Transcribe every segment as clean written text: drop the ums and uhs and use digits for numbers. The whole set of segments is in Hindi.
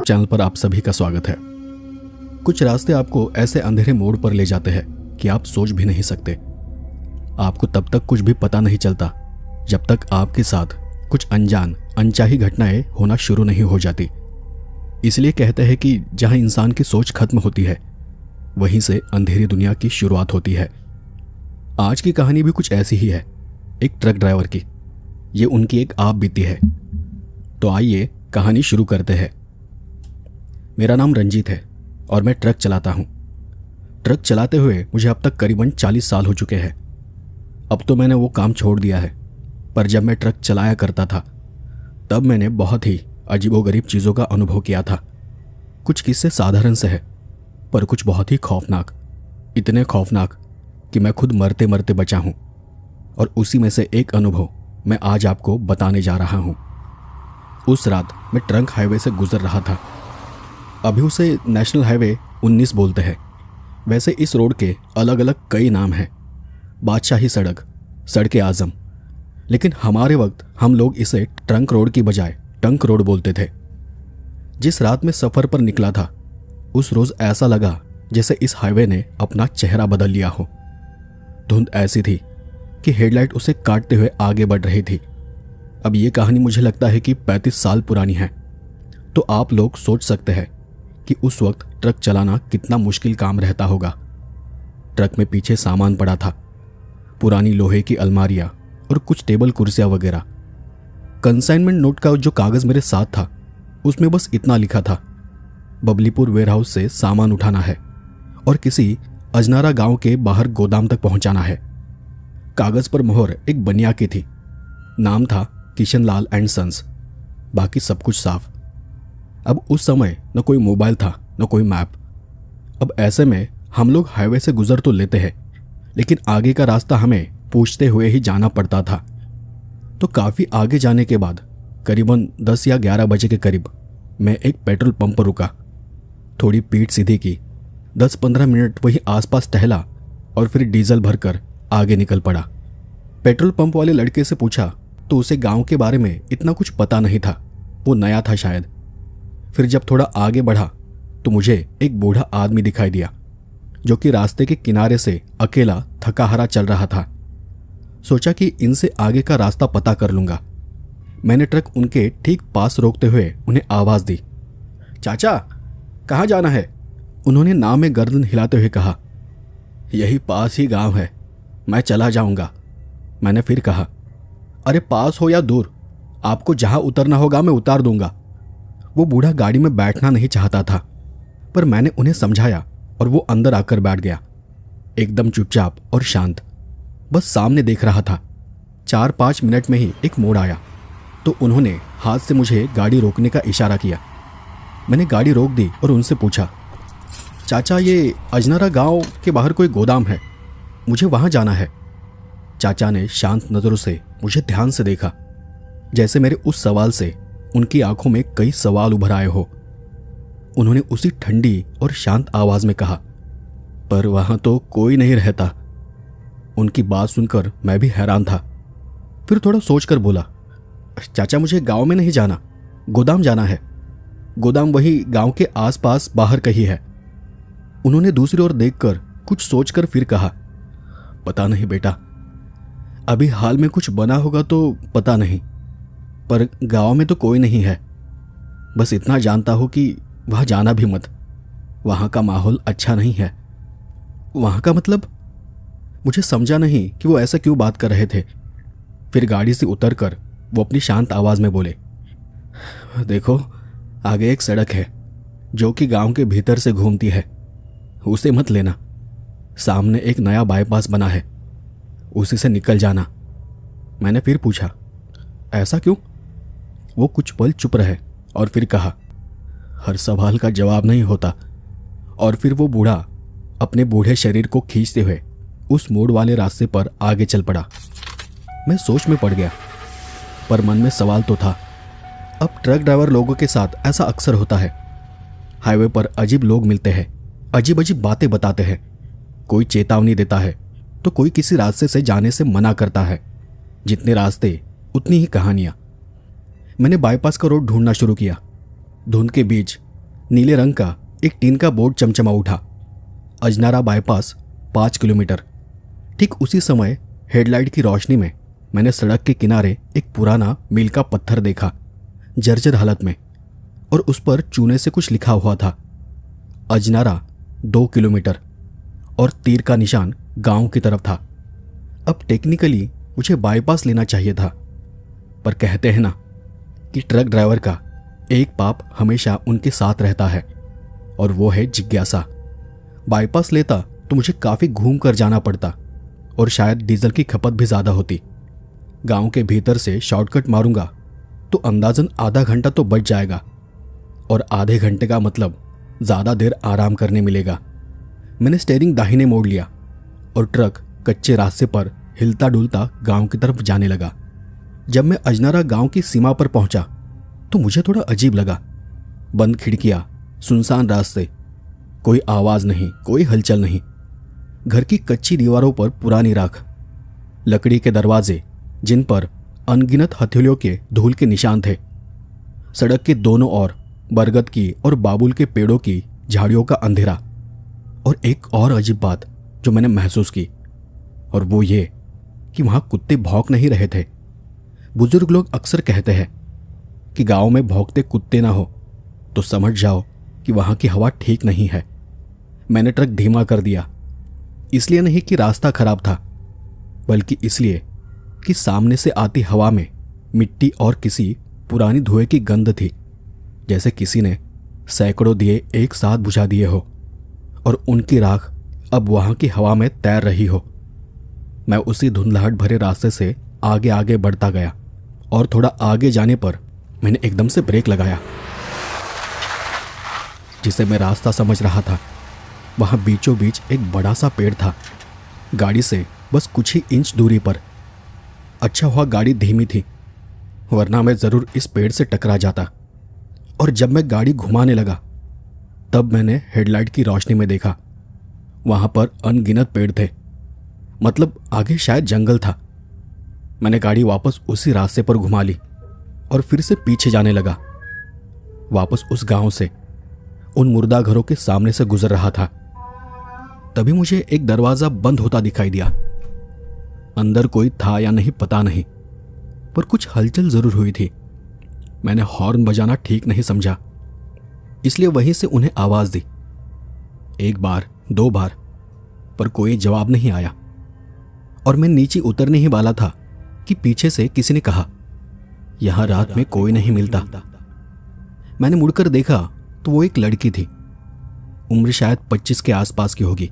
यूट्यूब चैनल पर आप सभी का स्वागत है। कुछ रास्ते आपको ऐसे अंधेरे मोड़ पर ले जाते हैं कि आप सोच भी नहीं सकते। आपको तब तक कुछ भी पता नहीं चलता जब तक आपके साथ कुछ अनचाही घटनाएं होना शुरू नहीं हो जाती। इसलिए कहते हैं कि जहां इंसान की सोच खत्म होती है वहीं से अंधेरी दुनिया की शुरुआत होती है। आज की कहानी भी कुछ ऐसी ही है, एक ट्रक ड्राइवर की। ये उनकी एक आप बीती है। तो आइए कहानी शुरू करते हैं। मेरा नाम रंजीत है और मैं ट्रक चलाता हूँ। ट्रक चलाते हुए मुझे अब तक करीबन 40 साल हो चुके हैं। अब तो मैंने वो काम छोड़ दिया है, पर जब मैं ट्रक चलाया करता था तब मैंने बहुत ही अजीबोगरीब चीज़ों का अनुभव किया था। कुछ किस्से साधारण से हैं, पर कुछ बहुत ही खौफनाक, इतने खौफनाक कि मैं खुद मरते मरते बचा हूँ। और उसी में से एक अनुभव मैं आज आपको बताने जा रहा हूँ। उस रात मैं ट्रंक हाईवे से गुजर रहा था। अभी उसे नेशनल हाईवे 19 बोलते हैं। वैसे इस रोड के अलग अलग कई नाम हैं, बादशाही सड़क, सड़क आजम, लेकिन हमारे वक्त हम लोग इसे ट्रंक रोड की बजाय टंक रोड बोलते थे। जिस रात में सफ़र पर निकला था उस रोज़ ऐसा लगा जैसे इस हाईवे ने अपना चेहरा बदल लिया हो। धुंध ऐसी थी कि हेडलाइट उसे काटते हुए आगे बढ़ रही थी। अब ये कहानी मुझे लगता है कि 35 साल पुरानी है, तो आप लोग सोच सकते हैं कि उस वक्त ट्रक चलाना कितना मुश्किल काम रहता होगा। ट्रक में पीछे सामान पड़ा था, पुरानी लोहे की अलमारियां और कुछ टेबल कुर्सियां वगैरह। कंसाइनमेंट नोट का जो कागज़ मेरे साथ था उसमें बस इतना लिखा था, बबलीपुर वेयरहाउस से सामान उठाना है और किसी अजनारा गांव के बाहर गोदाम तक पहुंचाना है। कागज़ पर मोहर एक बनिया की थी, नाम था किशन लाल एंड सन्स, बाकी सब कुछ साफ। अब उस समय न कोई मोबाइल था न कोई मैप। अब ऐसे में हम लोग हाईवे से गुजर तो लेते हैं, लेकिन आगे का रास्ता हमें पूछते हुए ही जाना पड़ता था। तो काफ़ी आगे जाने के बाद करीबन 10 या 11 बजे के करीब मैं एक पेट्रोल पंप पर रुका। थोड़ी पीठ सीधी की, 10-15 मिनट वहीं आसपास टहला और फिर डीजल भरकर आगे निकल पड़ा। पेट्रोल पंप वाले लड़के से पूछा तो उसे गांव के बारे में इतना कुछ पता नहीं था, वो नया था शायद। फिर जब थोड़ा आगे बढ़ा तो मुझे एक बूढ़ा आदमी दिखाई दिया जो कि रास्ते के किनारे से अकेला थकाहारा चल रहा था। सोचा कि इनसे आगे का रास्ता पता कर लूंगा। मैंने ट्रक उनके ठीक पास रोकते हुए उन्हें आवाज़ दी, चाचा कहाँ जाना है? उन्होंने नाव में गर्दन हिलाते हुए कहा, यही पास ही गांव है, मैं चला जाऊंगा। मैंने फिर कहा, अरे पास हो या दूर, आपको जहां उतरना होगा मैं उतार दूंगा। वो बूढ़ा गाड़ी में बैठना नहीं चाहता था, पर मैंने उन्हें समझाया और वो अंदर आकर बैठ गया, एकदम चुपचाप और शांत, बस सामने देख रहा था। 4-5 मिनट में ही एक मोड़ आया तो उन्होंने हाथ से मुझे गाड़ी रोकने का इशारा किया। मैंने गाड़ी रोक दी और उनसे पूछा, चाचा ये अजनारा गांव के बाहर कोई गोदाम है, मुझे वहां जाना है। चाचा ने शांत नज़रों से मुझे ध्यान से देखा, जैसे मेरे उस सवाल से उनकी आंखों में कई सवाल उभर आए हो। उन्होंने उसी ठंडी और शांत आवाज में कहा, पर वहां तो कोई नहीं रहता। उनकी बात सुनकर मैं भी हैरान था। फिर थोड़ा सोचकर बोला, चाचा मुझे गांव में नहीं जाना, गोदाम जाना है। गोदाम वही गांव के आसपास बाहर कहीं है। उन्होंने दूसरी ओर देखकर कुछ सोचकर फिर कहा, पता नहीं बेटा, अभी हाल में कुछ बना होगा तो पता नहीं, पर गांव में तो कोई नहीं है। बस इतना जानता हो कि वहां जाना भी मत, वहां का माहौल अच्छा नहीं है। वहां का मतलब? मुझे समझा नहीं कि वो ऐसा क्यों बात कर रहे थे। फिर गाड़ी से उतरकर वो अपनी शांत आवाज में बोले, देखो आगे एक सड़क है जो कि गांव के भीतर से घूमती है, उसे मत लेना। सामने एक नया बाईपास बना है, उसी से निकल जाना। मैंने फिर पूछा, ऐसा क्यों? वो कुछ पल चुप रहे और फिर कहा, हर सवाल का जवाब नहीं होता। और फिर वो बूढ़ा अपने बूढ़े शरीर को खींचते हुए उस मोड़ वाले रास्ते पर आगे चल पड़ा। मैं सोच में पड़ गया, पर मन में सवाल तो था। अब ट्रक ड्राइवर लोगों के साथ ऐसा अक्सर होता है। हाईवे पर अजीब लोग मिलते हैं, अजीब अजीब बातें बताते हैं। कोई चेतावनी देता है तो कोई किसी रास्ते से जाने से मना करता है। जितने रास्ते उतनी ही कहानियां। मैंने बाईपास का रोड ढूंढना शुरू किया। धुंध के बीच नीले रंग का एक टीन का बोर्ड चमचमा उठा, अजनारा बाईपास 5 किलोमीटर। ठीक उसी समय हेडलाइट की रोशनी में मैंने सड़क के किनारे एक पुराना मील का पत्थर देखा, जर्जर हालत में, और उस पर चूने से कुछ लिखा हुआ था, अजनारा 2 किलोमीटर, और तीर का निशान गांव की तरफ था। अब टेक्निकली मुझे बाईपास लेना चाहिए था, पर कहते हैं ना कि ट्रक ड्राइवर का एक पाप हमेशा उनके साथ रहता है, और वो है जिज्ञासा। बाईपास लेता तो मुझे काफ़ी घूम कर जाना पड़ता और शायद डीजल की खपत भी ज़्यादा होती। गांव के भीतर से शॉर्टकट मारूंगा तो अंदाजन आधा घंटा तो बच जाएगा, और आधे घंटे का मतलब ज़्यादा देर आराम करने मिलेगा। मैंने स्टीयरिंग दाहिने मोड़ लिया और ट्रक कच्चे रास्ते पर हिलता डुलता गांव की तरफ जाने लगा। जब मैं अजनारा गांव की सीमा पर पहुंचा तो मुझे थोड़ा अजीब लगा। बंद खिड़कियां, सुनसान रास्ते, कोई आवाज़ नहीं, कोई हलचल नहीं। घर की कच्ची दीवारों पर पुरानी राख, लकड़ी के दरवाजे जिन पर अनगिनत हथेलियों के धूल के निशान थे। सड़क के दोनों ओर बरगद की और बाबुल के पेड़ों की झाड़ियों का अंधेरा। और एक और अजीब बात जो मैंने महसूस की, और वो ये कि वहां कुत्ते भौंक नहीं रहे थे। बुजुर्ग लोग अक्सर कहते हैं कि गांव में भौंकते कुत्ते ना हो तो समझ जाओ कि वहां की हवा ठीक नहीं है। मैंने ट्रक धीमा कर दिया, इसलिए नहीं कि रास्ता खराब था, बल्कि इसलिए कि सामने से आती हवा में मिट्टी और किसी पुरानी धुएं की गंध थी, जैसे किसी ने सैकड़ों दिए एक साथ बुझा दिए हो और उनकी राख अब वहां की हवा में तैर रही हो। मैं उसी धुंधलाहट भरे रास्ते से आगे आगे बढ़ता गया, और थोड़ा आगे जाने पर मैंने एकदम से ब्रेक लगाया। जिसे मैं रास्ता समझ रहा था, वहां बीचों बीच एक बड़ा सा पेड़ था, गाड़ी से बस कुछ ही इंच दूरी पर। अच्छा हुआ गाड़ी धीमी थी, वरना मैं जरूर इस पेड़ से टकरा जाता। और जब मैं गाड़ी घुमाने लगा तब मैंने हेडलाइट की रोशनी में देखा, वहां पर अनगिनत पेड़ थे, मतलब आगे शायद जंगल था। मैंने गाड़ी वापस उसी रास्ते पर घुमा ली और फिर से पीछे जाने लगा, वापस उस गांव से, उन मुर्दा घरों के सामने से गुजर रहा था। तभी मुझे एक दरवाजा बंद होता दिखाई दिया। अंदर कोई था या नहीं पता नहीं, पर कुछ हलचल जरूर हुई थी। मैंने हॉर्न बजाना ठीक नहीं समझा, इसलिए वहीं से उन्हें आवाज दी, 1 बार 2 बार, पर कोई जवाब नहीं आया। और मैं नीचे उतरने ही वाला था कि पीछे से किसी ने कहा, यहां रात में कोई नहीं मिलता। मैंने मुड़कर देखा तो वो एक लड़की थी, उम्र शायद 25 के आसपास की होगी।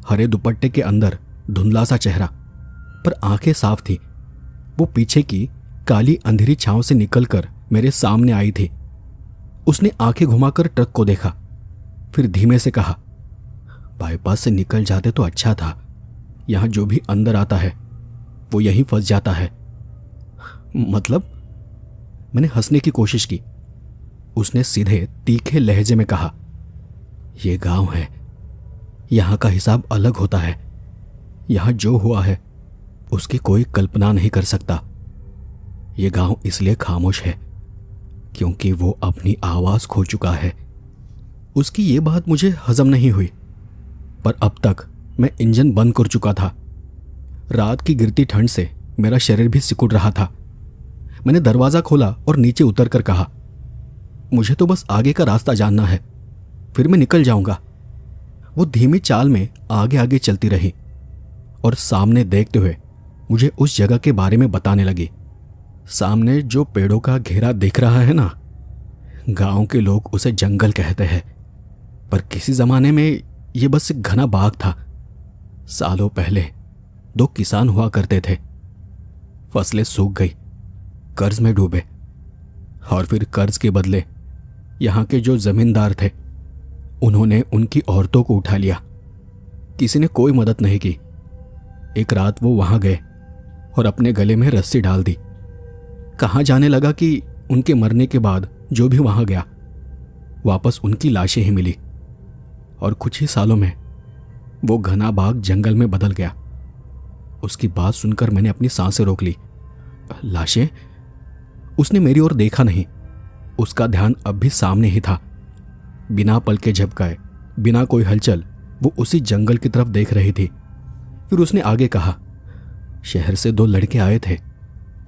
हरे दुपट्टे के अंदर धुंधला सा चेहरा, पर आंखें साफ थी। वो पीछे की काली अंधेरी छांव से निकलकर मेरे सामने आई थी। उसने आंखें घुमाकर ट्रक को देखा, फिर धीमे से कहा, बाईपास से निकल जाते तो अच्छा था, यहां जो भी अंदर आता है वो यहीं फंस जाता है। मतलब? मैंने हंसने की कोशिश की। उसने सीधे तीखे लहजे में कहा, यह गांव है, यहां का हिसाब अलग होता है। यहां जो हुआ है उसकी कोई कल्पना नहीं कर सकता। यह गांव इसलिए खामोश है क्योंकि वो अपनी आवाज खो चुका है। उसकी ये बात मुझे हजम नहीं हुई, पर अब तक मैं इंजन बंद कर चुका था। रात की गिरती ठंड से मेरा शरीर भी सिकुड़ रहा था। मैंने दरवाजा खोला और नीचे उतर कर कहा, मुझे तो बस आगे का रास्ता जानना है, फिर मैं निकल जाऊंगा। वो धीमी चाल में आगे आगे चलती रही और सामने देखते हुए मुझे उस जगह के बारे में बताने लगी। सामने जो पेड़ों का घेरा दिख रहा है ना, गांव के लोग उसे जंगल कहते हैं, पर किसी जमाने में यह बस एक घना बाग था। सालों पहले 2 किसान हुआ करते थे, फसलें सूख गई, कर्ज में डूबे, और फिर कर्ज के बदले यहां के जो जमींदार थे उन्होंने उनकी औरतों को उठा लिया। किसी ने कोई मदद नहीं की। एक रात वो वहां गए और अपने गले में रस्सी डाल दी। कहां जाने लगा कि उनके मरने के बाद जो भी वहां गया वापस उनकी लाशें ही मिली, और कुछ ही सालों में वो घना बाग जंगल में बदल गया। उसकी बात सुनकर मैंने अपनी सांसें रोक ली। लाशें? उसने मेरी ओर देखा नहीं, उसका ध्यान अब भी सामने ही था। बिना पल के झपकाए, बिना कोई हलचल वो उसी जंगल की तरफ देख रही थी। फिर उसने आगे कहा, शहर से 2 लड़के आए थे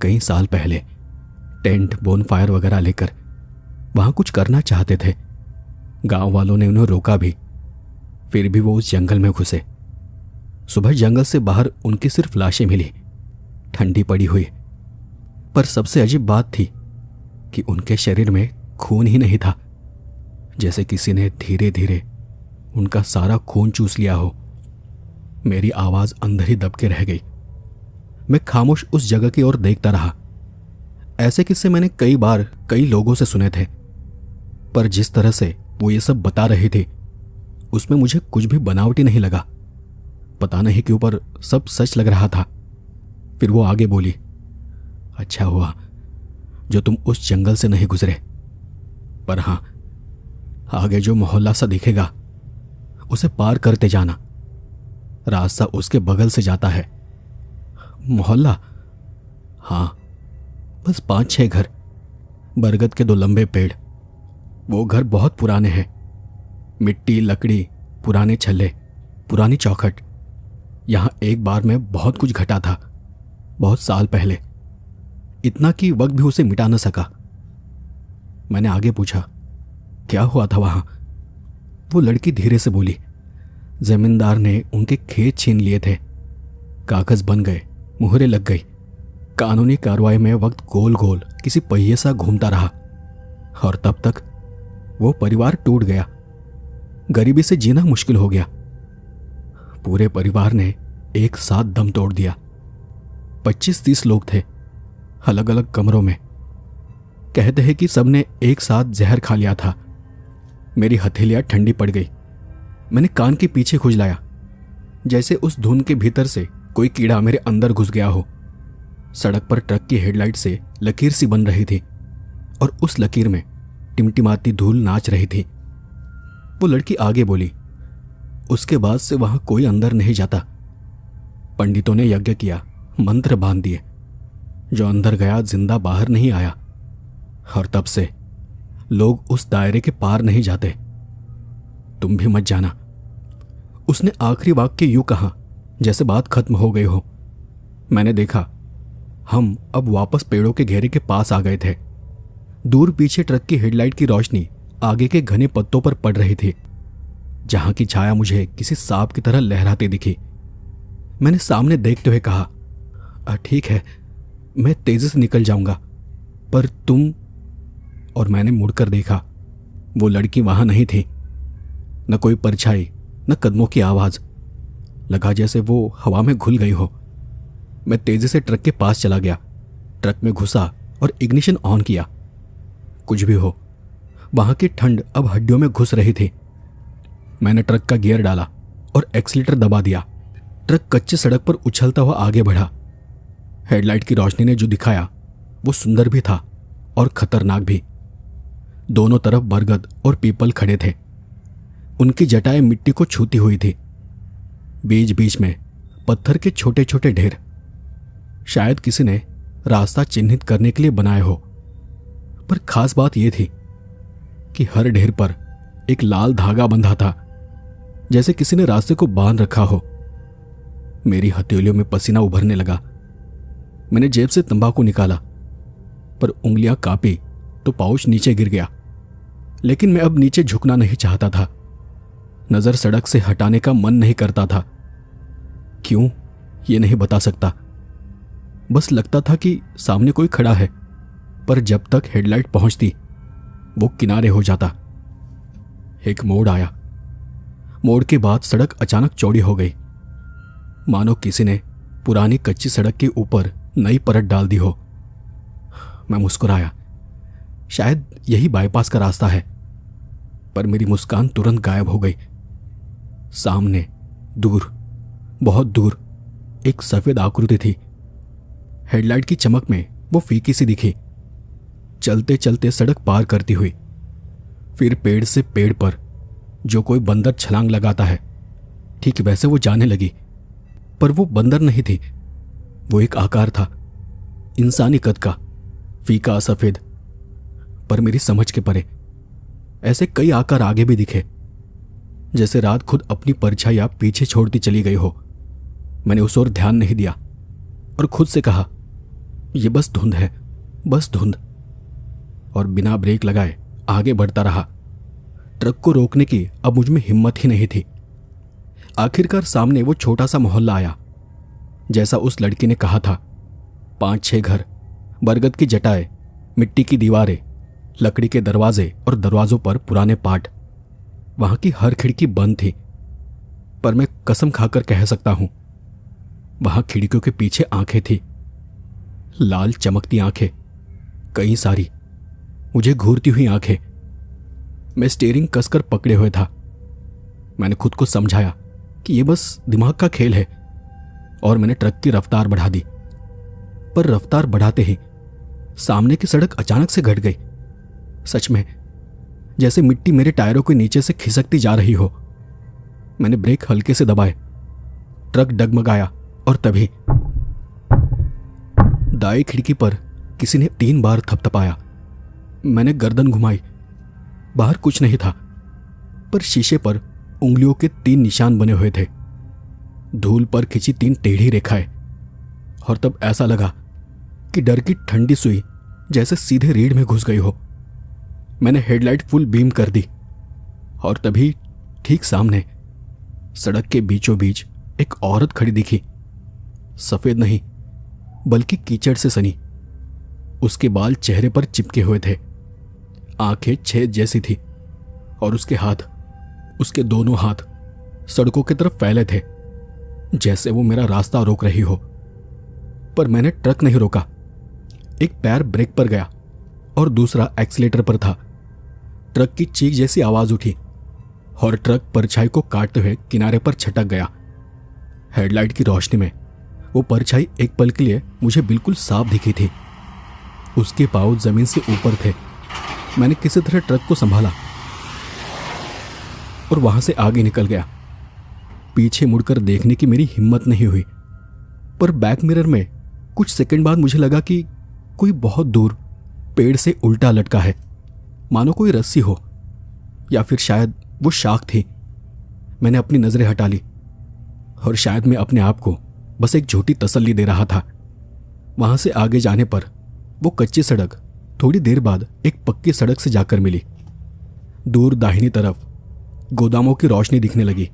कई साल पहले, टेंट बोनफायर वगैरह लेकर। वहां कुछ करना चाहते थे। गांव वालों ने उन्हें रोका भी, फिर भी वो उस जंगल में घुसे। सुबह जंगल से बाहर उनकी सिर्फ लाशें मिली, ठंडी पड़ी हुई। पर सबसे अजीब बात थी कि उनके शरीर में खून ही नहीं था, जैसे किसी ने धीरे धीरे उनका सारा खून चूस लिया हो। मेरी आवाज अंदर ही दब के रह गई। मैं खामोश उस जगह की ओर देखता रहा। ऐसे किस्से मैंने कई बार कई लोगों से सुने थे, पर जिस तरह से वो ये सब बता रही थी उसमें मुझे कुछ भी बनावटी नहीं लगा। पता नहीं क्यों, पर सब सच लग रहा था। फिर वो आगे बोली, अच्छा हुआ जो तुम उस जंगल से नहीं गुजरे, पर हाँ, आगे जो मोहल्ला सा दिखेगा उसे पार करते जाना। रास्ता उसके बगल से जाता है। मोहल्ला? हाँ, बस 5-6 घर, बरगद के 2 लंबे पेड़। वो घर बहुत पुराने हैं, मिट्टी, लकड़ी, पुराने छल्ले, पुरानी चौखट। यहां एक बार में बहुत कुछ घटा था, बहुत साल पहले, इतना कि वक्त भी उसे मिटा न सका। मैंने आगे पूछा, क्या हुआ था वहां? वो लड़की धीरे से बोली, जमींदार ने उनके खेत छीन लिए थे, कागज बन गए, मुहरे लग गई। कानूनी कार्रवाई में वक्त गोल गोल किसी पहिए सा घूमता रहा, और तब तक वो परिवार टूट गया। गरीबी से जीना मुश्किल हो गया। पूरे परिवार ने एक साथ दम तोड़ दिया। 25-30 लोग थे, अलग अलग कमरों में। कहते हैं कि सबने एक साथ जहर खा लिया था। मेरी हथेलियां ठंडी पड़ गई। मैंने कान के पीछे खुजलाया, जैसे उस धुंध के भीतर से कोई कीड़ा मेरे अंदर घुस गया हो। सड़क पर ट्रक की हेडलाइट से लकीर सी बन रही थी, और उस लकीर में टिमटिमाती धूल नाच रही थी। वो लड़की आगे बोली, उसके बाद से वहां कोई अंदर नहीं जाता। पंडितों ने यज्ञ किया, मंत्र बांध दिए। जो अंदर गया जिंदा बाहर नहीं आया, और तब से लोग उस दायरे के पार नहीं जाते। तुम भी मत जाना। उसने आखिरी वाक्य यूं कहा जैसे बात खत्म हो गई हो। मैंने देखा, हम अब वापस पेड़ों के घेरे के पास आ गए थे। दूर पीछे ट्रक की हेडलाइट की रोशनी आगे के घने पत्तों पर पड़ रही थी, जहां की छाया मुझे किसी सांप की तरह लहराती दिखी। मैंने सामने देखते हुए कहा, ठीक है, मैं तेजी से निकल जाऊंगा, पर तुम। और मैंने मुड़कर देखा, वो लड़की वहां नहीं थी। न कोई परछाई, न कदमों की आवाज। लगा जैसे वो हवा में घुल गई हो। मैं तेजी से ट्रक के पास चला गया, ट्रक में घुसा और इग्निशन ऑन किया। कुछ भी हो, वहां की ठंड अब हड्डियों में घुस रही थी। मैंने ट्रक का गियर डाला और एक्सीलेटर दबा दिया। ट्रक कच्ची सड़क पर उछलता हुआ आगे बढ़ा। हेडलाइट की रोशनी ने जो दिखाया वो सुंदर भी था और खतरनाक भी। दोनों तरफ बरगद और पीपल खड़े थे। उनकी जटाएं मिट्टी को छूती हुई थी। बीच बीच में पत्थर के छोटे छोटे ढेर, शायद किसी ने रास्ता चिन्हित करने के लिए बनाए हो। पर खास बात यह थी कि हर ढेर पर एक लाल धागा बंधा था, जैसे किसी ने रास्ते को बांध रखा हो। मेरी हथेलियों में पसीना उभरने लगा। मैंने जेब से तंबाकू निकाला, पर उंगलियां कांपी तो पाउच नीचे गिर गया। लेकिन मैं अब नीचे झुकना नहीं चाहता था। नजर सड़क से हटाने का मन नहीं करता था। क्यों, ये नहीं बता सकता। बस लगता था कि सामने कोई खड़ा है, पर जब तक हेडलाइट पहुंचती वो किनारे हो जाता। एक मोड़ आया। मोड़ के बाद सड़क अचानक चौड़ी हो गई, मानो किसी ने पुरानी कच्ची सड़क के ऊपर नई परत डाल दी हो। मैं मुस्कुराया, शायद यही बाईपास का रास्ता है। पर मेरी मुस्कान तुरंत गायब हो गई। सामने दूर, बहुत दूर एक सफेद आकृति थी। हेडलाइट की चमक में वो फीकी सी दिखी, चलते चलते सड़क पार करती हुई। फिर पेड़ से पेड़ पर जो कोई बंदर छलांग लगाता है, ठीक वैसे वो जाने लगी। पर वो बंदर नहीं थी, वो एक आकार था, इंसानी कद का, फीका सफेद, पर मेरी समझ के परे। ऐसे कई आकार आगे भी दिखे, जैसे रात खुद अपनी परछाइयां पीछे छोड़ती चली गई हो। मैंने उस ओर ध्यान नहीं दिया और खुद से कहा, यह बस धुंध है, बस धुंध। और बिना ब्रेक लगाए आगे बढ़ता रहा। ट्रक को रोकने की अब मुझ में हिम्मत ही नहीं थी। आखिरकार सामने वो छोटा सा मोहल्ला आया, जैसा उस लड़की ने कहा था। 5-6 घर, बरगद की जटाएं, मिट्टी की दीवारें, लकड़ी के दरवाजे और दरवाजों पर पुराने पाट। वहां की हर खिड़की बंद थी, पर मैं कसम खाकर कह सकता हूं, वहां खिड़कियों के पीछे आंखें थी, लाल चमकती आंखें, कई सारी, मुझे घूरती हुई आंखें। मैं स्टीयरिंग कसकर पकड़े हुए था। मैंने खुद को समझाया कि यह बस दिमाग का खेल है, और मैंने ट्रक की रफ्तार बढ़ा दी। पर रफ्तार बढ़ाते ही सामने की सड़क अचानक से घट गई। सच में जैसे मिट्टी मेरे टायरों के नीचे से खिसकती जा रही हो। मैंने ब्रेक हल्के से दबाए, ट्रक डगमगाया और तभी दाएं खिड़की पर किसी ने 3 बार थपथपाया। मैंने गर्दन घुमाई, बाहर कुछ नहीं था, पर शीशे पर उंगलियों के 3 निशान बने हुए थे, धूल पर खिंची 3 टेढ़ी रेखाएं। और तब ऐसा लगा कि डर की ठंडी सुई जैसे सीधे रीढ़ में घुस गई हो। मैंने हेडलाइट फुल बीम कर दी और तभी ठीक सामने सड़क के बीचों बीच एक औरत खड़ी दिखी। सफेद नहीं बल्कि कीचड़ से सनी। उसके बाल चेहरे पर चिपके हुए थे, आंखें छेद जैसी थी और उसके हाथ, उसके दोनों हाथ सड़कों की तरफ फैले थे, जैसे वो मेरा रास्ता रोक रही हो। पर मैंने ट्रक नहीं रोका। एक पैर ब्रेक पर गया और दूसरा एक्सीलेटर पर था। ट्रक की चीख जैसी आवाज उठी और ट्रक परछाई को काटते हुए किनारे पर छटक गया। हेडलाइट की रोशनी में वो परछाई एक पल के लिए मुझे बिल्कुल साफ दिखी थी। उसके पांव जमीन से ऊपर थे। मैंने किसी तरह ट्रक को संभाला और वहां से आगे निकल गया। पीछे मुड़कर देखने की मेरी हिम्मत नहीं हुई, पर बैक मिरर में कुछ सेकंड बाद मुझे लगा कि कोई बहुत दूर पेड़ से उल्टा लटका है, मानो कोई रस्सी हो, या फिर शायद वो शाख थी। मैंने अपनी नजरें हटा ली और शायद मैं अपने आप को बस एक झूठी तसल्ली दे रहा था। वहां से आगे जाने पर वो कच्ची सड़क थोड़ी देर बाद एक पक्की सड़क से जाकर मिली। दूर दाहिनी तरफ गोदामों की रोशनी दिखने लगी,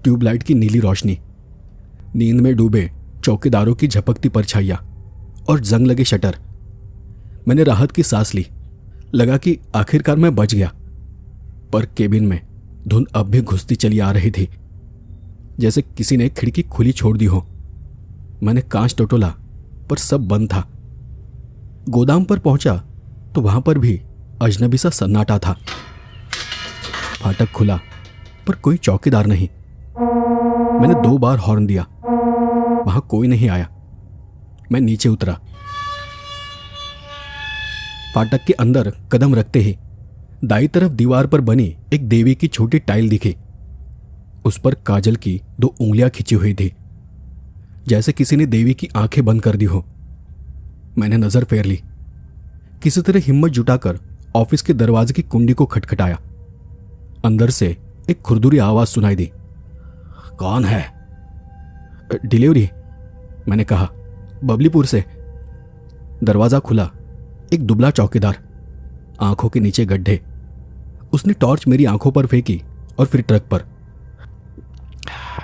ट्यूबलाइट की नीली रोशनी, नींद में डूबे चौकीदारों की झपकती परछाइयां और जंग लगे शटर। मैंने राहत की सांस ली। लगा कि आखिरकार मैं बच गया, पर केबिन में धुंध अब भी घुसती चली आ रही थी, जैसे किसी ने खिड़की खुली छोड़ दी हो। मैंने कांच टटोला पर सब बंद था। गोदाम पर पहुंचा तो वहां पर भी अजनबी सा सन्नाटा था। फाटक खुला पर कोई चौकीदार नहीं। मैंने 2 बार हॉर्न दिया, वहां कोई नहीं आया। मैं नीचे उतरा। फाटक के अंदर कदम रखते ही दाईं तरफ दीवार पर बनी एक देवी की छोटी टाइल दिखी। उस पर काजल की 2 उंगलियां खिंची हुई थी, जैसे किसी ने देवी की आंखें बंद कर दी हो। मैंने नजर फेर ली। किसी तरह हिम्मत जुटाकर ऑफिस के दरवाजे की कुंडी को खटखटाया। अंदर से एक खुरदुरी आवाज सुनाई दी। कौन है? डिलीवरी, मैंने कहा, बबलीपुर से। दरवाजा खुला। एक दुबला चौकीदार, आंखों के नीचे गड्ढे। उसने टॉर्च मेरी आंखों पर फेंकी और फिर ट्रक पर।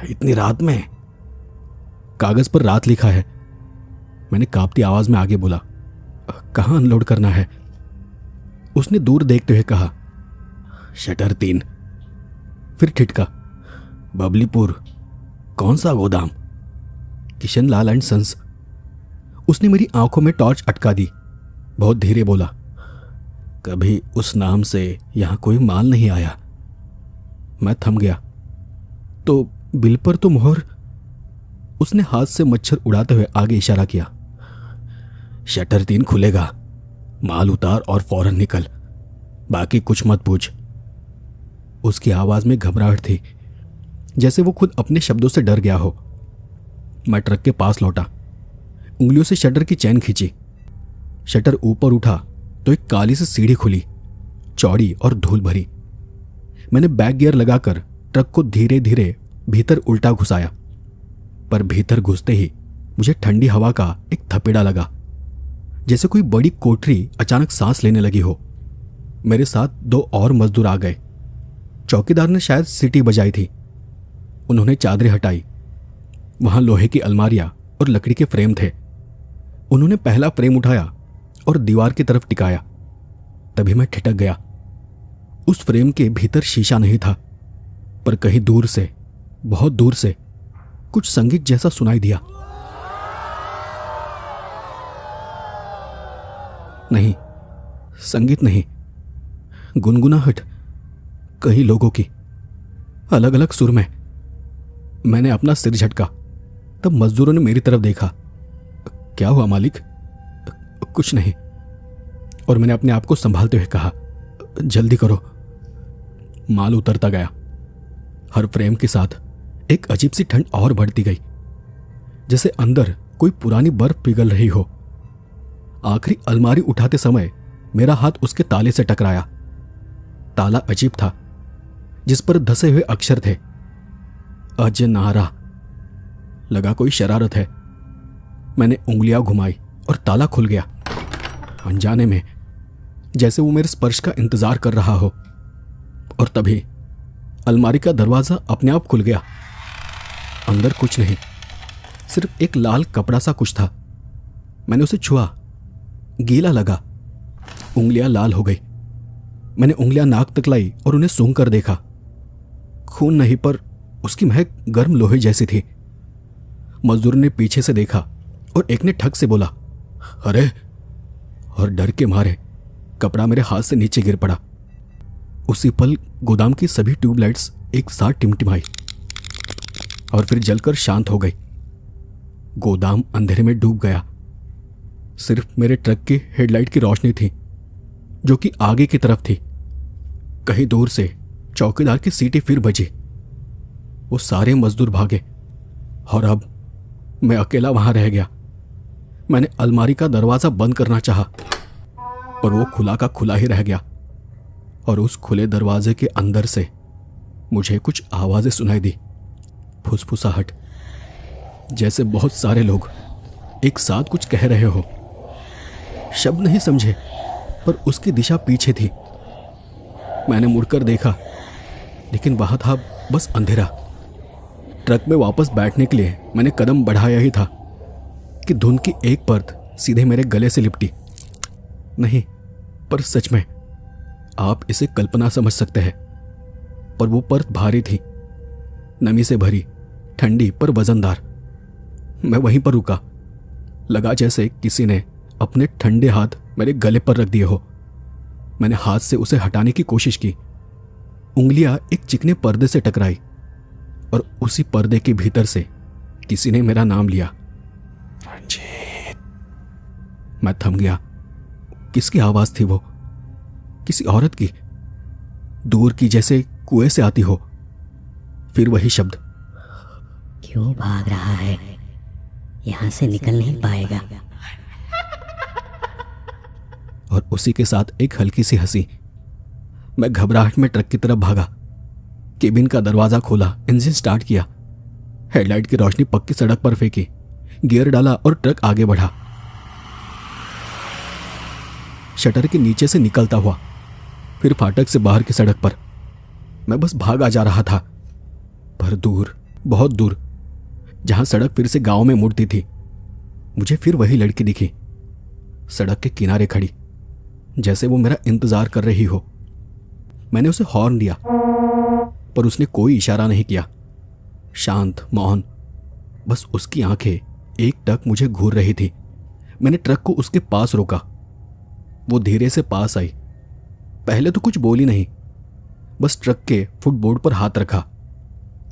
इतनी रात में? कागज पर रात लिखा है। मैंने कांपती आवाज में आगे बोला, कहां अनलोड करना है? उसने दूर देखते हुए कहा, शटर 3। फिर ठिठका, बबलीपुर, कौन सा गोदाम? Kishan Lal and sons. उसने मेरी आंखों में टॉर्च अटका दी। बहुत धीरे बोला, कभी उस नाम से यहां कोई माल नहीं आया। मैं थम गया। तो बिल पर तो मोहर। उसने हाथ से मच्छर उड़ाते हुए आगे इशारा किया। शटर 3 खुलेगा, माल उतार और फौरन निकल, बाकी कुछ मत पूछ। उसकी आवाज में घबराहट थी, जैसे वो खुद अपने शब्दों से डर गया हो। मैं ट्रक के पास लौटा, उंगलियों से शटर की चैन खींची। शटर ऊपर उठा तो एक काली सी सीढ़ी खुली। चौड़ी और धूल भरी। मैंने बैक गियर लगाकर ट्रक को धीरे धीरे भीतर उल्टा घुसाया, पर भीतर घुसते ही मुझे ठंडी हवा का एक थपेड़ा लगा, जैसे कोई बड़ी कोठरी अचानक सांस लेने लगी हो। मेरे साथ 2 और मजदूर आ गए। चौकीदार ने शायद सीटी बजाई थी। उन्होंने चादरें हटाई। वहां लोहे की अलमारियां और लकड़ी के फ्रेम थे। उन्होंने पहला फ्रेम उठाया और दीवार की तरफ टिकाया। तभी मैं ठिठक गया। उस फ्रेम के भीतर शीशा नहीं था, पर कहीं दूर से, बहुत दूर से कुछ संगीत जैसा सुनाई दिया। नहीं, संगीत नहीं, गुनगुनाहट कई लोगों की, अलग अलग सुर में। मैंने अपना सिर झटका। तब मजदूरों ने मेरी तरफ देखा। क्या हुआ मालिक? कुछ नहीं। और मैंने अपने आप को संभालते हुए कहा, जल्दी करो। माल उतरता गया। हर फ्रेम के साथ एक अजीब सी ठंड और बढ़ती गई, जैसे अंदर कोई पुरानी बर्फ पिघल रही हो। आखिरी अलमारी उठाते समय मेरा हाथ उसके ताले से टकराया। ताला अजीब था, जिस पर धसे हुए अक्षर थे, अजनारा। लगा कोई शरारत है। मैंने उंगलियां घुमाई और ताला खुल गया। अनजाने में, जैसे वो मेरे स्पर्श का इंतजार कर रहा हो। और तभी अलमारी का दरवाजा अपने आप खुल गया। अंदर कुछ नहीं, सिर्फ एक लाल कपड़ा सा कुछ था। मैंने उसे छुआ, गीला लगा। उंगलियां लाल हो गई। मैंने उंगलियां नाक तक लाई और उन्हें सूंघ कर देखा। खून नहीं, पर उसकी महक गर्म लोहे जैसी थी। मजदूर ने पीछे से देखा और एक ने ठग से बोला, अरे! और डर के मारे कपड़ा मेरे हाथ से नीचे गिर पड़ा। उसी पल गोदाम की सभी ट्यूबलाइट्स एक साथ टिमटिमाई और फिर जलकर शांत हो गई। गोदाम अंधेरे में डूब गया। सिर्फ मेरे ट्रक की हेडलाइट की रोशनी थी, जो कि आगे की तरफ थी। कहीं दूर से चौकीदार की सीटी फिर बजी। वो सारे मजदूर भागे और अब मैं अकेला वहां रह गया। मैंने अलमारी का दरवाजा बंद करना चाहा, पर वो खुला का खुला ही रह गया। और उस खुले दरवाजे के अंदर से मुझे कुछ आवाजें सुनाई दी। फुसफुसाहट, जैसे बहुत सारे लोग एक साथ कुछ कह रहे हो। शब्द नहीं समझे, पर उसकी दिशा पीछे थी। मैंने मुड़कर देखा, लेकिन वहां था बस अंधेरा। ट्रक में वापस बैठने के लिए मैंने कदम बढ़ाया ही था कि धुंध की एक परत सीधे मेरे गले से लिपटी। नहीं, पर सच में आप इसे कल्पना समझ सकते हैं, पर वो परत भारी थी, नमी से भरी, ठंडी पर वजनदार। मैं वहीं पर रुका, लगा जैसे किसी ने अपने ठंडे हाथ मेरे गले पर रख दिए हो। मैंने हाथ से उसे हटाने की कोशिश की। उंगलियां एक चिकने पर्दे से टकराई और उसी पर्दे के भीतर से किसी ने मेरा नाम लिया, रंजीत। मैं थम गया। किसकी आवाज थी वो? किसी औरत की, दूर की, जैसे कुएं से आती हो। फिर वही शब्द, क्यों भाग रहा है? यहां से निकल नहीं पाएगा। और उसी के साथ एक हल्की सी हंसी। मैं घबराहट में ट्रक की तरफ भागा। केबिन का दरवाजा खोला, इंजन स्टार्ट किया, हेडलाइट की रोशनी पक्की सड़क पर फेंकी, गियर डाला और ट्रक आगे बढ़ा। शटर के नीचे से निकलता हुआ, फिर फाटक से बाहर की सड़क पर। मैं बस भागा जा रहा था, पर दूर, बहुत दूर, जहां सड़क फिर से गांव में मुड़ती थी, मुझे फिर वही लड़की दिखी, सड़क के किनारे खड़ी, जैसे वो मेरा इंतजार कर रही हो। मैंने उसे हॉर्न दिया, पर उसने कोई इशारा नहीं किया। शांत, मौन, बस उसकी आंखें एक टक मुझे घूर रही थी। मैंने ट्रक को उसके पास रोका। वो धीरे से पास आई। पहले तो कुछ बोली नहीं, बस ट्रक के फुटबोर्ड पर हाथ रखा।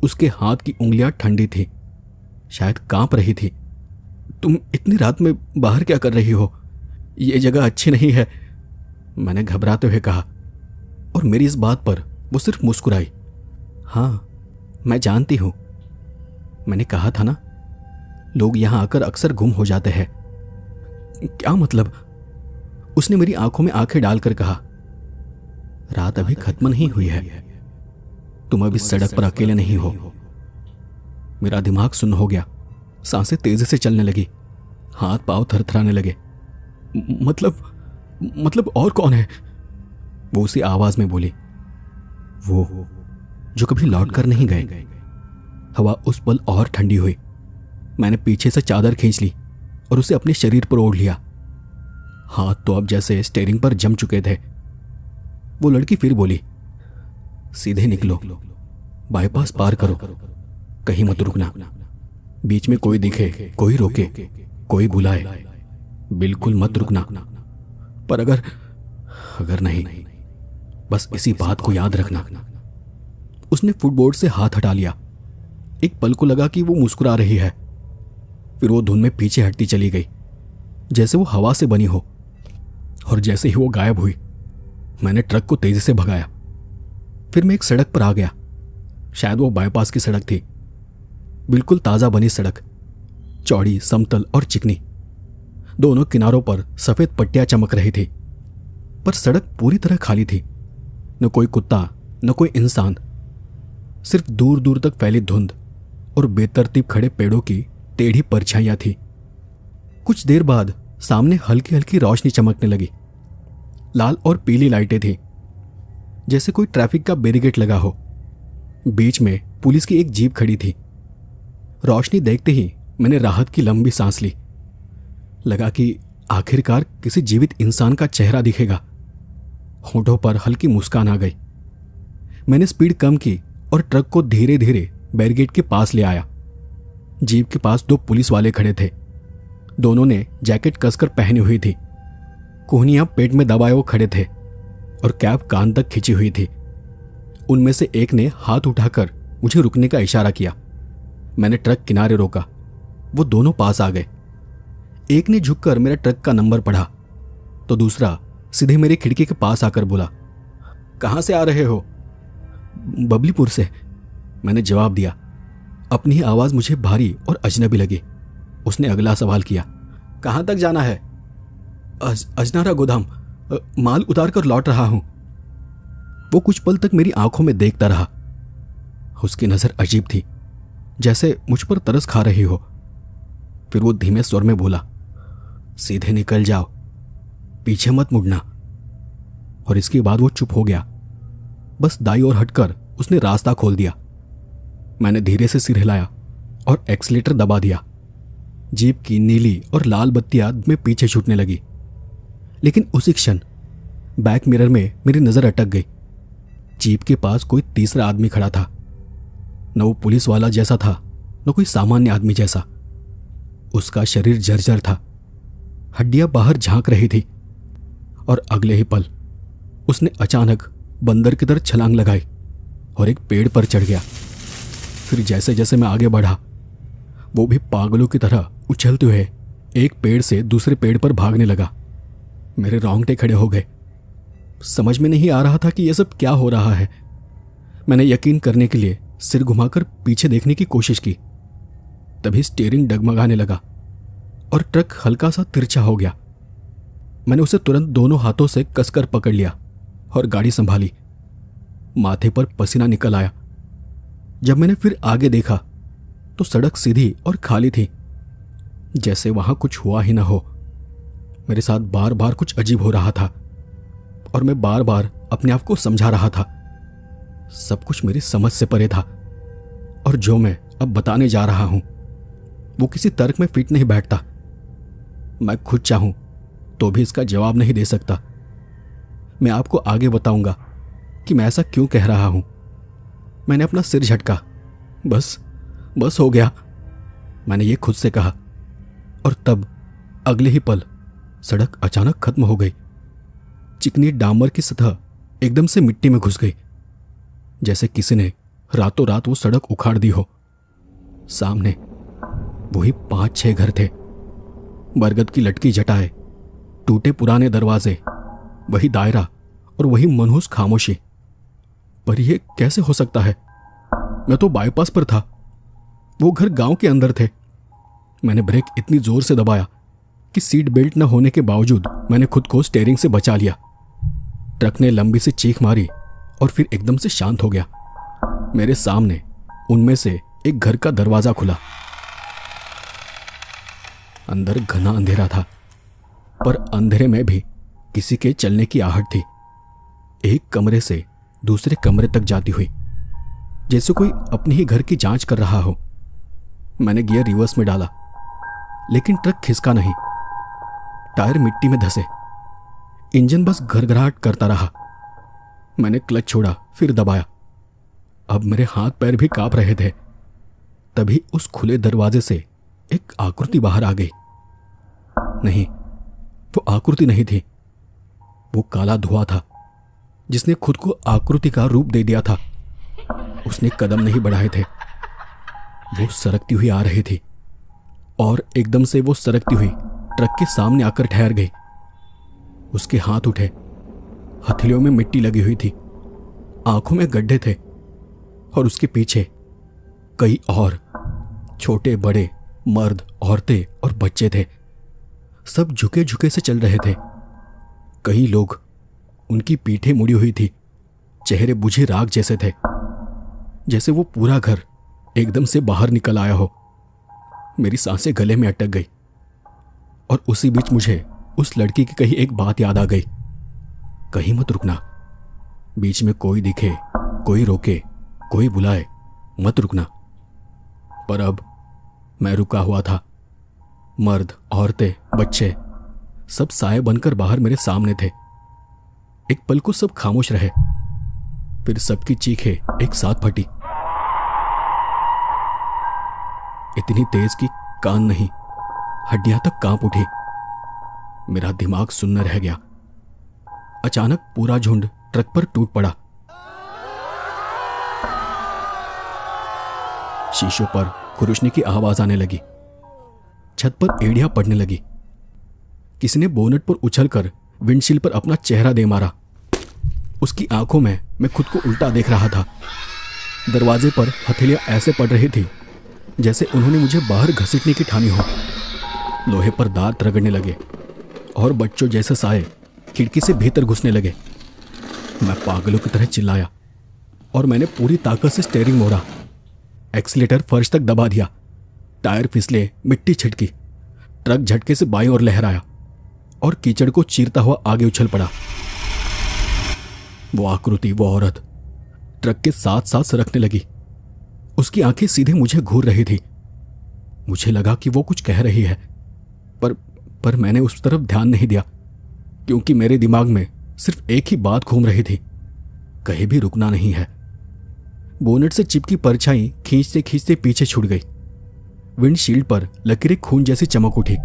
उसके हाथ की उंगलियां ठंडी थी, शायद कांप रही थी। तुम इतनी रात में बाहर क्या कर रही हो? ये जगह अच्छी नहीं है, मैंने घबराते हुए कहा। और मेरी इस बात पर वो सिर्फ मुस्कुराई। हाँ, मैं जानती हूं, मैंने कहा था ना, लोग यहां आकर अक्सर गुम हो जाते हैं। क्या मतलब? उसने मेरी आंखों में आंखें डालकर कहा, रात अभी खत्म नहीं हुई है। तुम अभी सड़क पर अकेले नहीं हो। मेरा दिमाग सुन्न हो गया, सांसें तेजी से चलने लगी, हाथ पांव थरथराने लगे। मतलब और कौन है? वो उसी आवाज में बोली, वो जो कभी लौट कर नहीं गए। हवा उस पल और ठंडी हुई। मैंने पीछे से चादर खींच ली और उसे अपने शरीर पर ओढ़ लिया। हाथ तो अब जैसे स्टीयरिंग पर जम चुके थे। वो लड़की फिर बोली, सीधे निकलो, बाईपास पार करो, कहीं मत रुकना। बीच में कोई दिखे, कोई रोके, कोई बुलाए, बिल्कुल मत रुकना। पर अगर नहीं, बस इसी बात को याद रखना। उसने फुटबोर्ड से हाथ हटा लिया। एक पल को लगा कि वो मुस्कुरा रही है, फिर वो धुन में पीछे हटती चली गई, जैसे वो हवा से बनी हो। और जैसे ही वो गायब हुई, मैंने ट्रक को तेजी से भगाया। फिर मैं एक सड़क पर आ गया। शायद वो बाईपास की सड़क थी, बिल्कुल ताजा बनी सड़क, चौड़ी, समतल और चिकनी। दोनों किनारों पर सफेद पट्टियां चमक रही थी, पर सड़क पूरी तरह खाली थी। न कोई कुत्ता, न कोई इंसान, सिर्फ दूर दूर तक फैली धुंध और बेतरतीब खड़े पेड़ों की टेढ़ी परछाइयां थी। कुछ देर बाद सामने हल्की हल्की रोशनी चमकने लगी। लाल और पीली लाइटें थी, जैसे कोई ट्रैफिक का बैरिकेड लगा हो। बीच में पुलिस की एक जीप खड़ी थी। रोशनी देखते ही मैंने राहत की लंबी सांस ली। लगा कि आखिरकार किसी जीवित इंसान का चेहरा दिखेगा। होठों पर हल्की मुस्कान आ गई। मैंने स्पीड कम की और ट्रक को धीरे धीरे बैरिकेड के पास ले आया। जीप के पास 2 पुलिस वाले खड़े थे। दोनों ने जैकेट कसकर पहनी हुई थी। कोहनियां पेट में दबाए वो खड़े थे और कैप कान तक खिंची हुई थी। उनमें से एक ने हाथ उठाकर मुझे रुकने का इशारा किया। मैंने ट्रक किनारे रोका। वो दोनों पास आ गए। एक ने झुककर मेरा ट्रक का नंबर पढ़ा, तो दूसरा सीधे मेरी खिड़की के पास आकर बोला, कहां से आ रहे हो? बबलीपुर से, मैंने जवाब दिया। अपनी आवाज मुझे भारी और अजनबी लगी। उसने अगला सवाल किया, कहां तक जाना है? अजनारा गोदाम, माल उतार कर लौट रहा हूं। वो कुछ पल तक मेरी आंखों में देखता रहा। उसकी नजर अजीब थी, जैसे मुझ पर तरस खा रही हो। फिर वो धीमे स्वर में बोला, सीधे निकल जाओ, पीछे मत मुड़ना। और इसके बाद वो चुप हो गया। बस दाईं ओर हटकर उसने रास्ता खोल दिया। मैंने धीरे से सिर हिलाया और एक्सीलेटर दबा दिया। जीप की नीली और लाल बत्तियां में पीछे छूटने लगी। लेकिन उसी क्षण बैक मिरर में मेरी नजर अटक गई। जीप के पास कोई तीसरा आदमी खड़ा था। न वो पुलिस वाला जैसा था, न कोई सामान्य आदमी जैसा। उसका शरीर जर्जर था, हड्डियां बाहर झांक रही थी। और अगले ही पल उसने अचानक बंदर की तरह छलांग लगाई और एक पेड़ पर चढ़ गया। फिर जैसे जैसे मैं आगे बढ़ा, वो भी पागलों की तरह उछलते हुए एक पेड़ से दूसरे पेड़ पर भागने लगा। मेरे रोंगटे खड़े हो गए। समझ में नहीं आ रहा था कि यह सब क्या हो रहा है। मैंने यकीन करने के लिए सिर घुमाकर पीछे देखने की कोशिश की। तभी स्टीयरिंग डगमगाने लगा और ट्रक हल्का सा तिरछा हो गया। मैंने उसे तुरंत दोनों हाथों से कसकर पकड़ लिया और गाड़ी संभाली। माथे पर पसीना निकल आया। जब मैंने फिर आगे देखा तो सड़क सीधी और खाली थी, जैसे वहां कुछ हुआ ही ना हो। मेरे साथ बार बार कुछ अजीब हो रहा था और मैं बार बार अपने आप को समझा रहा था। सब कुछ मेरी समझ से परे था और जो मैं अब बताने जा रहा हूं वो किसी तर्क में फिट नहीं बैठता। मैं खुद चाहूं तो भी इसका जवाब नहीं दे सकता। मैं आपको आगे बताऊंगा कि मैं ऐसा क्यों कह रहा हूं। मैंने अपना सिर झटका। बस हो गया, मैंने ये खुद से कहा। और तब अगले ही पल सड़क अचानक खत्म हो गई। चिकनी डामर की सतह एकदम से मिट्टी में घुस गई, जैसे किसी ने रातों रात वो सड़क उखाड़ दी हो। सामने वही 5-6 घर थे। बरगद की लटकी जटाएं, टूटे पुराने दरवाजे, वही दायरा और वही मनहूस खामोशी। पर यह कैसे हो सकता है? मैं तो बाईपास पर था, वो घर गांव के अंदर थे। मैंने ब्रेक इतनी जोर से दबाया कि सीट बेल्ट न होने के बावजूद मैंने खुद को स्टीयरिंग से बचा लिया। ट्रक ने लंबी सी चीख मारी और फिर एकदम से शांत हो गया। मेरे सामने उनमें से एक घर का दरवाजा खुला। अंदर घना अंधेरा था, पर अंधेरे में भी किसी के चलने की आहट थी, एक कमरे से दूसरे कमरे तक जाती हुई, जैसे कोई अपने ही घर की जांच कर रहा हो। मैंने गियर रिवर्स में डाला, लेकिन ट्रक खिसका नहीं। टायर मिट्टी में धंसे, इंजन बस घरघराहट करता रहा। मैंने क्लच छोड़ा, फिर दबाया। अब मेरे हाथ पैर भी कांप रहे थे। तभी उस खुले दरवाजे से एक आकृति बाहर आ गई। नहीं, वो आकृति नहीं थी, वो काला धुआं था जिसने खुद को आकृति का रूप दे दिया था। उसने कदम नहीं बढ़ाए थे, वो सरकती हुई आ रही थी और एकदम से वो सरकती हुई ट्रक के सामने आकर ठहर गई। उसके हाथ उठे, हथेलियों में मिट्टी लगी हुई थी, आंखों में गड्ढे थे और उसके पीछे कई और छोटे बड़े मर्द, औरतें और बच्चे थे। सब झुके झुके से चल रहे थे। कई लोग, उनकी पीठें मुड़ी हुई थी, चेहरे बुझे राख जैसे थे, जैसे वो पूरा घर एकदम से बाहर निकल आया हो। मेरी सांसें गले में अटक गई और उसी बीच मुझे उस लड़की की कही एक बात याद आ गई। कहीं मत रुकना, बीच में कोई दिखे, कोई रोके, कोई बुलाए, मत रुकना। पर अब मैं रुका हुआ था। मर्द, औरतें, बच्चे सब साए बनकर बाहर मेरे सामने थे। एक पल को सब खामोश रहे, फिर सबकी चीखें एक साथ फटी, इतनी तेज कि कान नहीं, हड्डियां तक कांप उठी। मेरा दिमाग सुन्न रह गया। अचानक पूरा झुंड ट्रक पर टूट पड़ा। शीशों पर खुरुशने की आवाज आने लगी, छत पर एड़ियां पड़ने लगी। किसी ने बोनट पर उछलकर विंडशील्ड पर अपना चेहरा दे मारा। उसकी आंखों में मैं खुद को उल्टा देख रहा था। दरवाजे पर हथेलियां ऐसे पड़ रही थी जैसे उन्होंने मुझे बाहर घसीटने की ठानी हो। लोहे पर दांत रगड़ने लगे और बच्चों जैसे साए खिड़की से भीतर घुसने लगे। मैं पागलों की तरह चिल्लाया और मैंने पूरी ताकत से स्टीयरिंग मोड़ा। एक्सीलेटर फर्श तक दबा दिया। टायर फिसले, मिट्टी छिटकी, ट्रक झटके से बाईं ओर लहराया और कीचड़ को चीरता हुआ आगे उछल पड़ा। वो आकृति, वो औरत ट्रक के साथ साथ सरकने लगी। उसकी आंखें सीधे मुझे घूर रही थी। मुझे लगा कि वो कुछ कह रही है, पर मैंने उस तरफ ध्यान नहीं दिया, क्योंकि मेरे दिमाग में सिर्फ एक ही बात घूम रही थी, कहीं भी रुकना नहीं है। बोनेट से चिपकी परछाई खींचते खींचते पीछे छूट गई। विंडशील्ड पर लकीरें खून जैसी चमक उठी,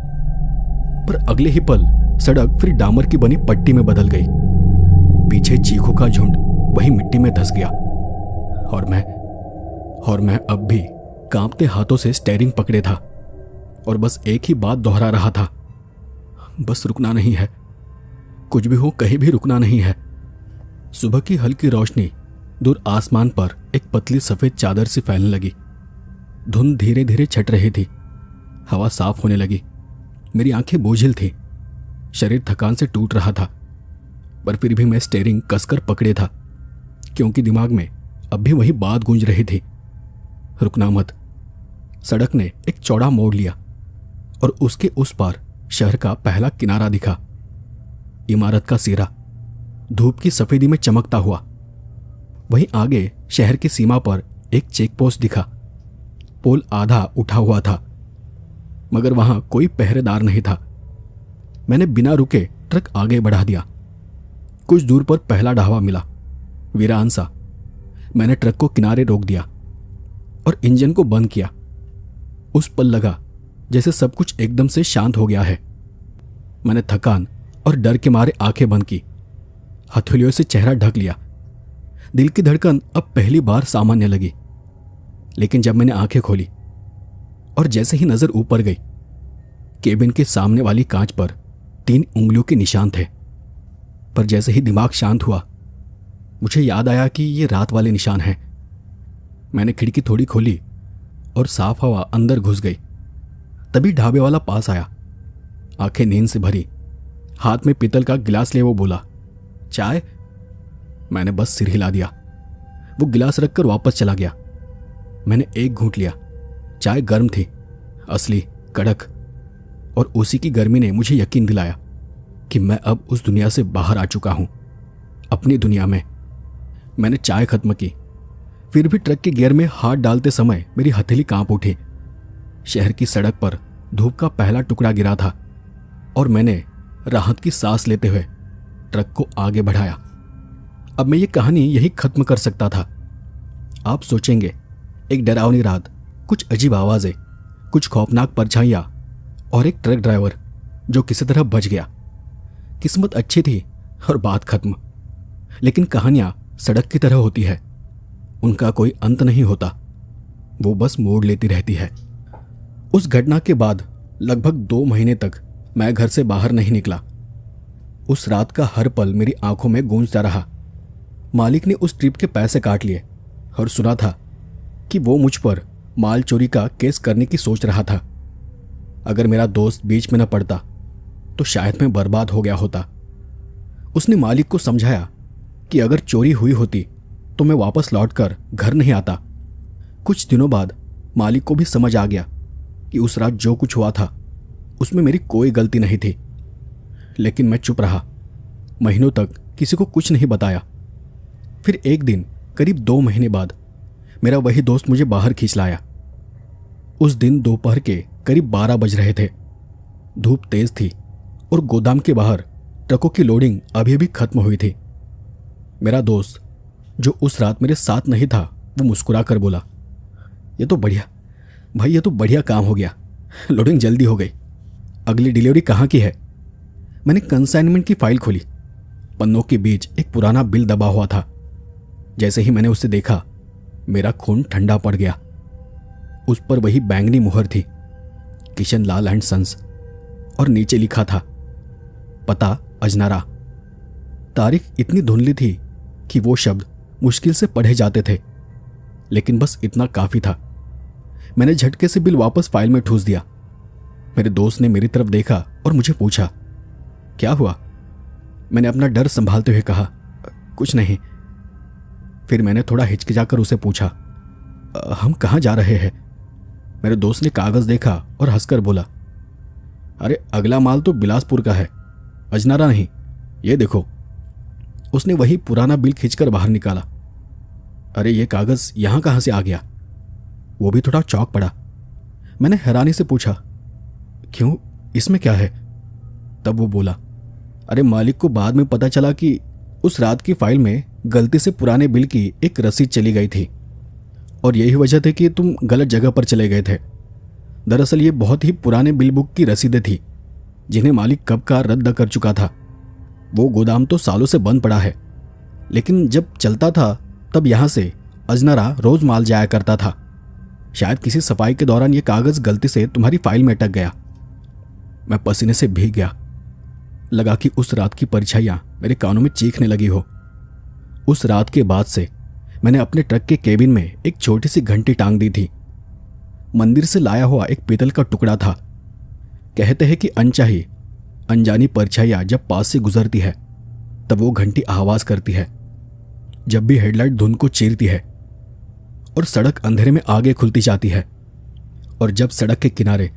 पर अगले ही पल सड़क फिर डामर की बनी पट्टी में बदल गई। पीछे चीखों का झुंड वही मिट्टी में धंस गया और मैं अब भी कांपते हाथों से स्टीयरिंग पकड़े था और बस एक ही बात दोहरा रहा था, बस रुकना नहीं है, कुछ भी हो कहीं भी रुकना नहीं है। सुबह की हल्की रोशनी दूर आसमान पर एक पतली सफेद चादर सी फैलने लगी। धुंध धीरे धीरे छट रही थी। हवा साफ होने लगी। मेरी आंखें बोझिल थी, शरीर थकान से टूट रहा था, पर फिर भी मैं स्टीयरिंग कसकर पकड़े था, क्योंकि दिमाग में अब भी वही बात गूंज रही थी, रुकना मत। सड़क ने एक चौड़ा मोड़ लिया और उसके उस पार शहर का पहला किनारा दिखा। इमारत का सिरा धूप की सफेदी में चमकता हुआ। वहीं आगे शहर की सीमा पर एक चेक पोस्ट दिखा। पोल आधा उठा हुआ था, मगर वहां कोई पहरेदार नहीं था। मैंने बिना रुके ट्रक आगे बढ़ा दिया। कुछ दूर पर पहला ढाबा मिला, वीरान सा। मैंने ट्रक को किनारे रोक दिया और इंजन को बंद किया। उस पल लगा जैसे सब कुछ एकदम से शांत हो गया है। मैंने थकान और डर के मारे आंखें बंद की, हथेलियों से चेहरा ढक लिया। दिल की धड़कन अब पहली बार सामान्य लगी। लेकिन जब मैंने आंखें खोली और जैसे ही नजर ऊपर गई, केबिन के सामने वाली कांच पर 3 उंगलियों के निशान थे। पर जैसे ही दिमाग शांत हुआ, मुझे याद आया कि ये रात वाले निशान हैं। मैंने खिड़की थोड़ी खोली और साफ हवा अंदर घुस गई। तभी ढाबे वाला पास आया, आंखें नींद से भरी, हाथ में पीतल का गिलास ले वो बोला, चाय? मैंने बस सिर हिला दिया। वो गिलास रखकर वापस चला गया। मैंने एक घूंट लिया। चाय गर्म थी, असली, कड़क, और उसी की गर्मी ने मुझे यकीन दिलाया कि मैं अब उस दुनिया से बाहर आ चुका हूं, अपनी दुनिया में। मैंने चाय खत्म की, फिर भी ट्रक के गियर में हाथ डालते समय मेरी हथेली कांप उठी। शहर की सड़क पर धूप का पहला टुकड़ा गिरा था और मैंने राहत की सांस लेते हुए ट्रक को आगे बढ़ाया। अब मैं ये कहानी यही खत्म कर सकता था। आप सोचेंगे, एक डरावनी रात, कुछ अजीब आवाजें, कुछ खौफनाक परछाइयां और एक ट्रक ड्राइवर जो किसी तरह बच गया। किस्मत अच्छी थी और बात खत्म। लेकिन कहानियां सड़क की तरह होती है, उनका कोई अंत नहीं होता, वो बस मोड़ लेती रहती है। उस घटना के बाद लगभग 2 महीने तक मैं घर से बाहर नहीं निकला। उस रात का हर पल मेरी आंखों में गूंजता रहा। मालिक ने उस ट्रिप के पैसे काट लिए और सुना था कि वो मुझ पर माल चोरी का केस करने की सोच रहा था। अगर मेरा दोस्त बीच में न पड़ता तो शायद मैं बर्बाद हो गया होता। उसने मालिक को समझाया कि अगर चोरी हुई होती तो मैं वापस लौटकर घर नहीं आता। कुछ दिनों बाद मालिक को भी समझ आ गया कि उस रात जो कुछ हुआ था उसमें मेरी कोई गलती नहीं थी। लेकिन मैं चुप रहा, महीनों तक किसी को कुछ नहीं बताया। फिर एक दिन करीब 2 महीने बाद मेरा वही दोस्त मुझे बाहर खींच लाया। उस दिन दोपहर के करीब 12 बज रहे थे। धूप तेज थी और गोदाम के बाहर ट्रकों की लोडिंग अभी अभी खत्म हुई थी। मेरा दोस्त जो उस रात मेरे साथ नहीं था, वो मुस्कुरा कर बोला, ये तो बढ़िया भाई, ये तो बढ़िया काम हो गया, लोडिंग जल्दी हो गई। अगली डिलीवरी कहाँ की है? मैंने कंसाइनमेंट की फाइल खोली। पन्नों के बीच एक पुराना बिल दबा हुआ था। जैसे ही मैंने उसे देखा, मेरा खून ठंडा पड़ गया। उस पर वही बैंगनी मुहर थी, किशन लाल एंड सन्स, और नीचे लिखा था, पता अजनारा। तारीख इतनी धुंधली थी कि वो शब्द मुश्किल से पढ़े जाते थे, लेकिन बस इतना काफी था। मैंने झटके से बिल वापस फाइल में ठूस दिया। मेरे दोस्त ने मेरी तरफ देखा और मुझे पूछा, क्या हुआ? मैंने अपना डर संभालते हुए कहा, कुछ नहीं। फिर मैंने थोड़ा हिचकिचाकर उसे पूछा, हम कहाँ जा रहे हैं? मेरे दोस्त ने कागज देखा और हंसकर बोला, अरे अगला माल तो बिलासपुर का है, अजनारा नहीं, ये देखो। उसने वही पुराना बिल खींचकर बाहर निकाला। अरे ये कागज यहां कहां से आ गया? वो भी थोड़ा चौंक पड़ा। मैंने हैरानी से पूछा, क्यों, इसमें क्या है? तब वो बोला, अरे मालिक को बाद में पता चला कि उस रात की फाइल में गलती से पुराने बिल की एक रसीद चली गई थी और यही वजह थी कि तुम गलत जगह पर चले गए थे। दरअसल ये बहुत ही पुराने बिल बुक की रसीदें थी जिन्हें मालिक कब का रद्द कर चुका था। वो गोदाम तो सालों से बंद पड़ा है, लेकिन जब चलता था तब यहां से अजनारा रोज माल जाया करता था। शायद किसी सफाई के दौरान ये कागज गलती से तुम्हारी फाइल में अटक गया। मैं पसीने से भीग गया। लगा कि उस रात की परछाइयां मेरे कानों में चीखने लगी हो। उस रात के बाद से मैंने अपने ट्रक के केबिन में एक छोटी सी घंटी टांग दी थी। मंदिर से लाया हुआ एक पीतल का टुकड़ा था। कहते हैं कि अनचाही अनजानी परछाइयां जब पास से गुजरती है तब वो घंटी आवाज करती है। जब भी हेडलाइट धुंध को चीरती है और सड़क अंधेरे में आगे खुलती जाती है, और जब सड़क के किनारे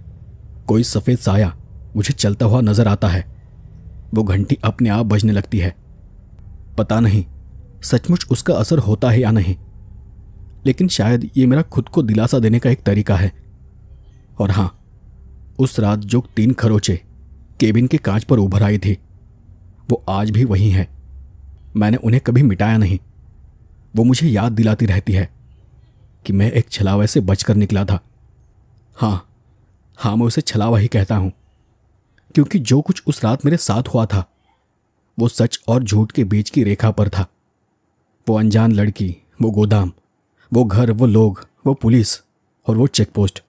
कोई सफेद साया मुझे चलता हुआ नजर आता है, वो घंटी अपने आप बजने लगती है। पता नहीं सचमुच उसका असर होता है या नहीं, लेकिन शायद ये मेरा खुद को दिलासा देने का एक तरीका है। और हां, उस रात जो 3 खरोंचे केबिन के कांच पर उभर आई थी, वो आज भी वही है। मैंने उन्हें कभी मिटाया नहीं। वो मुझे याद दिलाती रहती है कि मैं एक छलावे से बचकर निकला था। हाँ, मैं उसे छलावा ही कहता हूं, क्योंकि जो कुछ उस रात मेरे साथ हुआ था वो सच और झूठ के बीच की रेखा पर था। वो अनजान लड़की, वो गोदाम, वो घर, वो लोग, वो पुलिस और वो चेकपोस्ट,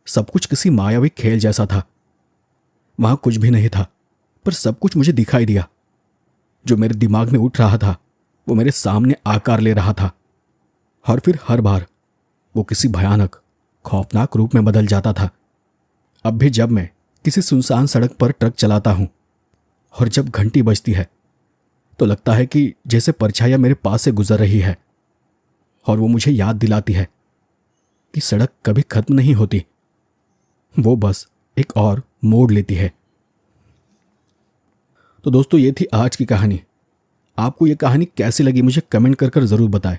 सब कुछ किसी मायावी खेल जैसा था। वहां कुछ भी नहीं था, पर सब कुछ मुझे दिखाई दिया। जो मेरे दिमाग में उठ रहा था वो मेरे सामने आकार ले रहा था, और फिर हर बार वो किसी भयानक, खौफनाक रूप में बदल जाता था। अब भी जब मैं किसी सुनसान सड़क पर ट्रक चलाता हूं और जब घंटी बजती है तो लगता है कि जैसे परछाइयाँ मेरे पास से गुजर रही है और वो मुझे याद दिलाती है कि सड़क कभी खत्म नहीं होती, वो बस एक और मोड़ लेती है। तो दोस्तों, ये थी आज की कहानी। आपको ये कहानी कैसी लगी मुझे कमेंट कर ज़रूर बताएं।